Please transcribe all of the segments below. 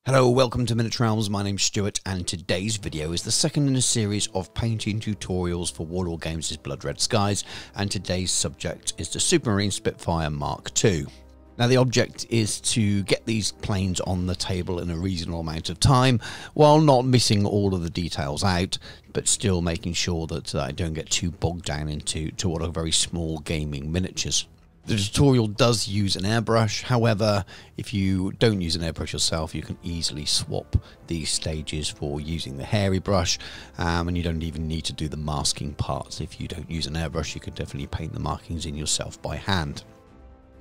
Hello, welcome to Miniature Realms. My name's Stuart, and today's video is the second in a series of painting tutorials for Warlord Games' Blood Red Skies, and today's subject is the Supermarine Spitfire MKII. Now, the object is to get these planes on the table in a reasonable amount of time, while not missing all of the details out, but still making sure that I don't get too bogged down into what are very small gaming miniatures. The tutorial does use an airbrush. However, if you don't use an airbrush yourself, you can easily swap these stages for using the hairy brush, and you don't even need to do the masking parts. If you don't use an airbrush, you can definitely paint the markings in yourself by hand.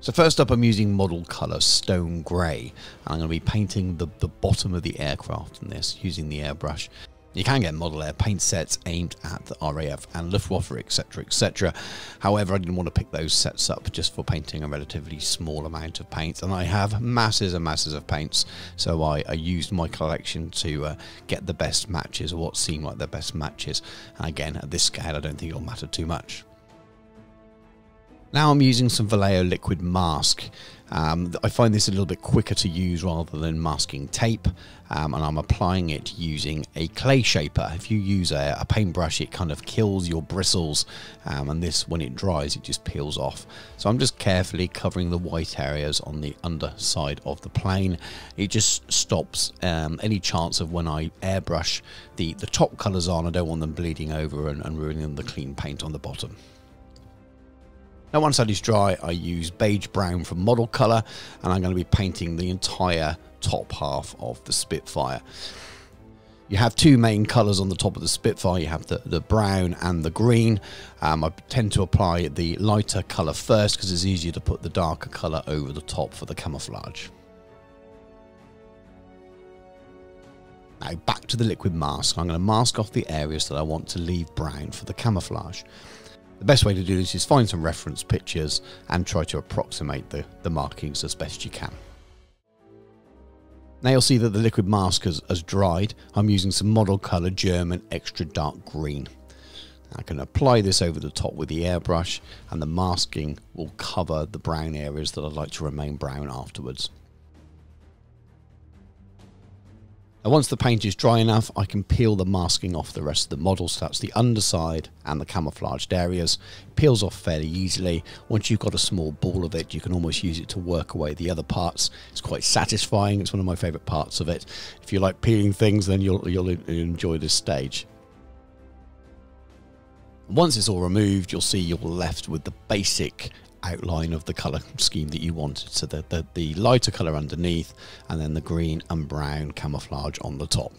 So first up, I'm using model colour Stone Grey. I'm going to be painting the bottom of the aircraft in this using the airbrush. You can get model air paint sets aimed at the RAF and Luftwaffe, etc, etc. However, I didn't want to pick those sets up just for painting a relatively small amount of paint, and I have masses and masses of paints, so I used my collection to get the best matches, or what seemed like the best matches. And again, at this scale, I don't think it'll matter too much. Now I'm using some Vallejo liquid mask. I find this a little bit quicker to use rather than masking tape, and I'm applying it using a clay shaper. If you use a paintbrush, it kind of kills your bristles, and this, when it dries, it just peels off. So I'm just carefully covering the white areas on the underside of the plane. It just stops any chance of when I airbrush the top colours on, I don't want them bleeding over and ruining the clean paint on the bottom. Now, once that is dry, I use beige brown from model colour, and I'm going to be painting the entire top half of the Spitfire. You have two main colours on the top of the Spitfire. You have the brown and the green. I tend to apply the lighter colour first because it's easier to put the darker colour over the top for the camouflage. Now back to the liquid mask. I'm going to mask off the areas that I want to leave brown for the camouflage. The best way to do this is find some reference pictures and try to approximate the markings as best you can. Now you'll see that the liquid mask has dried. I'm using some model colour German extra dark green. I can apply this over the top with the airbrush, and the masking will cover the brown areas that I'd like to remain brown afterwards. Now, once the paint is dry enough, I can peel the masking off the rest of the model, so that's the underside and the camouflaged areas. It peels off fairly easily. Once you've got a small ball of it, you can almost use it to work away the other parts. It's quite satisfying. It's one of my favourite parts of it. If you like peeling things, then you'll enjoy this stage. Once it's all removed, you'll see you're left with the basic outline of the colour scheme that you wanted. So the lighter colour underneath, and then the green and brown camouflage on the top.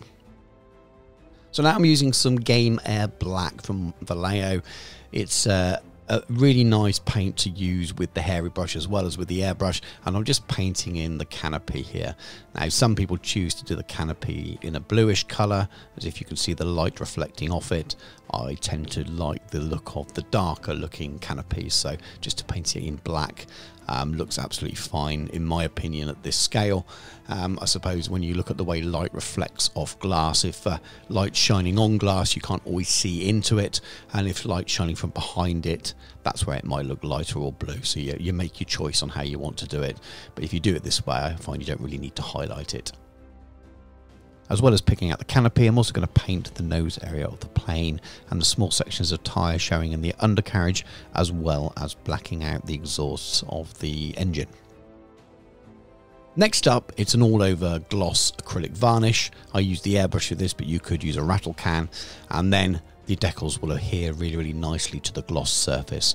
So now I'm using some Game Air Black from Vallejo. It's a really nice paint to use with the hairy brush as well as with the airbrush, and I'm just painting in the canopy here. Now, some people choose to do the canopy in a bluish colour, as if you can see the light reflecting off it. I tend to like the look of the darker looking canopies, so just to paint it in black looks absolutely fine in my opinion at this scale. I suppose when you look at the way light reflects off glass, if light's shining on glass, you can't always see into it, and if light's shining from behind it, that's where it might look lighter or blue. So you make your choice on how you want to do it, but if you do it this way, I find you don't really need to highlight it. As well as picking out the canopy, I'm also going to paint the nose area of the plane and the small sections of tyre showing in the undercarriage, as well as blacking out the exhausts of the engine. Next up, it's an all-over gloss acrylic varnish. I use the airbrush for this, but you could use a rattle can, and then the decals will adhere really nicely to the gloss surface.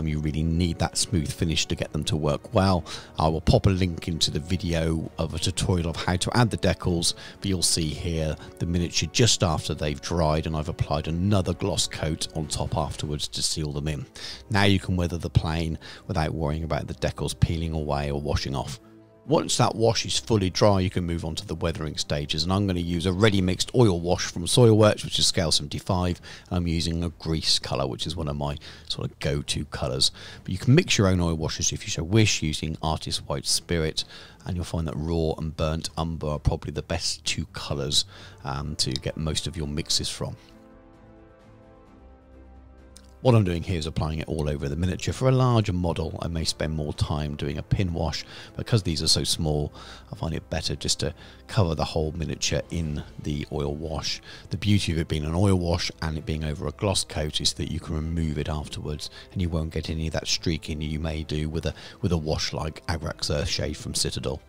You really need that smooth finish to get them to work well. I will pop a link into the video of a tutorial of how to add the decals, but you'll see here the miniature just after they've dried, and I've applied another gloss coat on top afterwards to seal them in. Now you can weather the plane without worrying about the decals peeling away or washing off. Once that wash is fully dry, you can move on to the weathering stages, and I'm going to use a ready mixed oil wash from Soilworks, which is scale 75. I'm using a grease colour, which is one of my sort of go-to colours. But you can mix your own oil washes if you so wish, using Artist White Spirit, and you'll find that raw and burnt umber are probably the best two colours to get most of your mixes from. What I'm doing here is applying it all over the miniature. For a larger model, I may spend more time doing a pin wash. Because these are so small, I find it better just to cover the whole miniature in the oil wash. The beauty of it being an oil wash and it being over a gloss coat is that you can remove it afterwards and you won't get any of that streaking you may do with a wash like Agrax Earthshade from Citadel.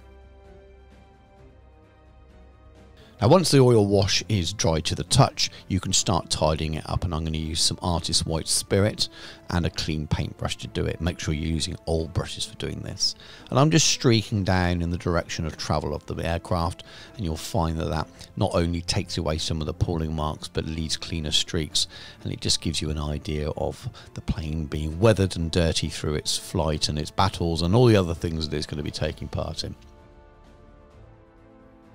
Now once the oil wash is dry to the touch, you can start tidying it up, and I'm going to use some Artist White Spirit and a clean paintbrush to do it. Make sure you're using old brushes for doing this. And I'm just streaking down in the direction of travel of the aircraft, and you'll find that that not only takes away some of the pulling marks but leaves cleaner streaks, and it just gives you an idea of the plane being weathered and dirty through its flight and its battles and all the other things that it's going to be taking part in.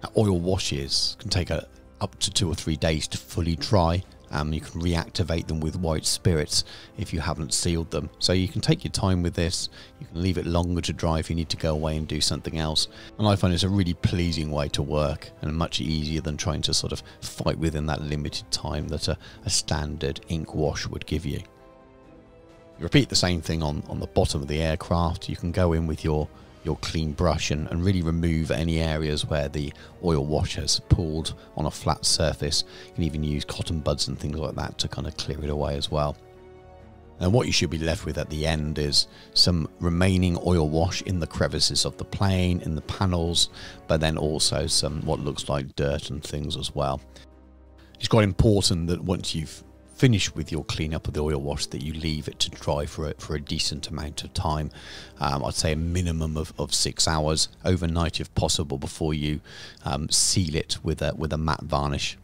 Now, oil washes can take up to 2 or 3 days to fully dry. You can reactivate them with white spirits if you haven't sealed them. So you can take your time with this. You can leave it longer to dry if you need to go away and do something else. And I find it's a really pleasing way to work and much easier than trying to sort of fight within that limited time that a standard ink wash would give you. You repeat the same thing on the bottom of the aircraft. You can go in with your clean brush and really remove any areas where the oil wash has pulled on a flat surface. You can even use cotton buds and things like that to kind of clear it away as well. And what you should be left with at the end is some remaining oil wash in the crevices of the plane, in the panels, but then also some what looks like dirt and things as well. It's quite important that once you've finish with your cleanup of the oil wash that you leave it to dry for a decent amount of time. I'd say a minimum of 6 hours overnight if possible before you seal it with a matte varnish.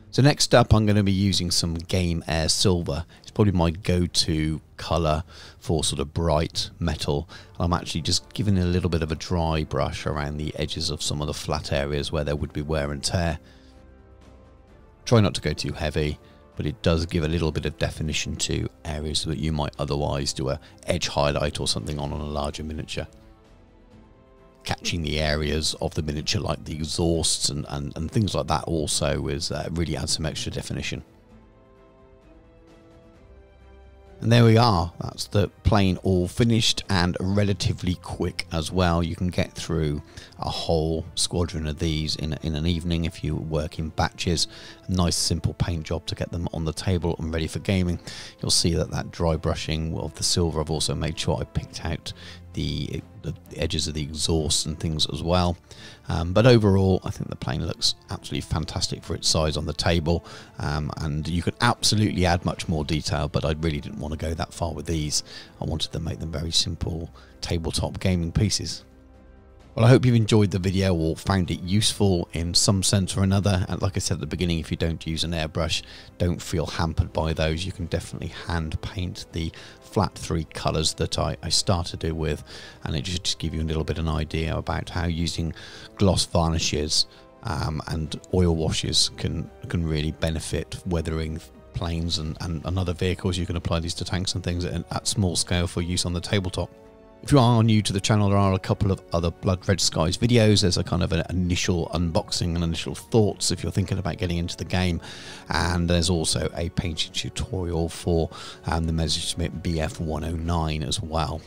So next up, I'm going to be using some Game Air Silver. It's probably my go-to colour for sort of bright metal. I'm actually just giving it a little bit of a dry brush around the edges of some of the flat areas where there would be wear and tear. Try not to go too heavy, but it does give a little bit of definition to areas that you might otherwise do a edge highlight or something on a larger miniature. Catching the areas of the miniature like the exhausts and things like that also is really adds some extra definition. And there we are, that's the plane all finished and relatively quick as well. You can get through a whole squadron of these in an evening if you work in batches. A nice simple paint job to get them on the table and ready for gaming. You'll see that dry brushing of the silver, I've also made sure I picked out the edges of the exhaust and things as well. But overall, I think the plane looks absolutely fantastic for its size on the table, and you could absolutely add much more detail, but I really didn't want to go that far with these. I wanted to make them very simple tabletop gaming pieces. Well, I hope you've enjoyed the video or found it useful in some sense or another. And like I said at the beginning, if you don't use an airbrush, don't feel hampered by those. You can definitely hand paint the flat 3 colours that I started it with, and it just give you a little bit of an idea about how using gloss varnishes and oil washes can really benefit weathering planes and other vehicles. You can apply these to tanks and things at small scale for use on the tabletop. If you are new to the channel, there are a couple of other Blood Red Skies videos. There's a kind of an initial unboxing and initial thoughts if you're thinking about getting into the game. And there's also a painting tutorial for the Messerschmitt BF109 as well.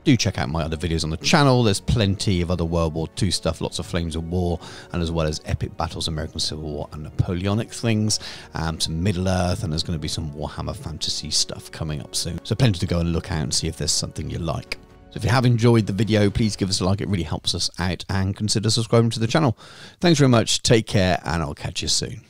Do check out my other videos on the channel. There's plenty of other World War II stuff, lots of Flames of War, and as well as epic battles, American Civil War and Napoleonic things, some Middle Earth, and there's going to be some Warhammer Fantasy stuff coming up soon. So plenty to go and look out and see if there's something you like. So if you have enjoyed the video, please give us a like, it really helps us out, and consider subscribing to the channel. Thanks very much, take care, and I'll catch you soon.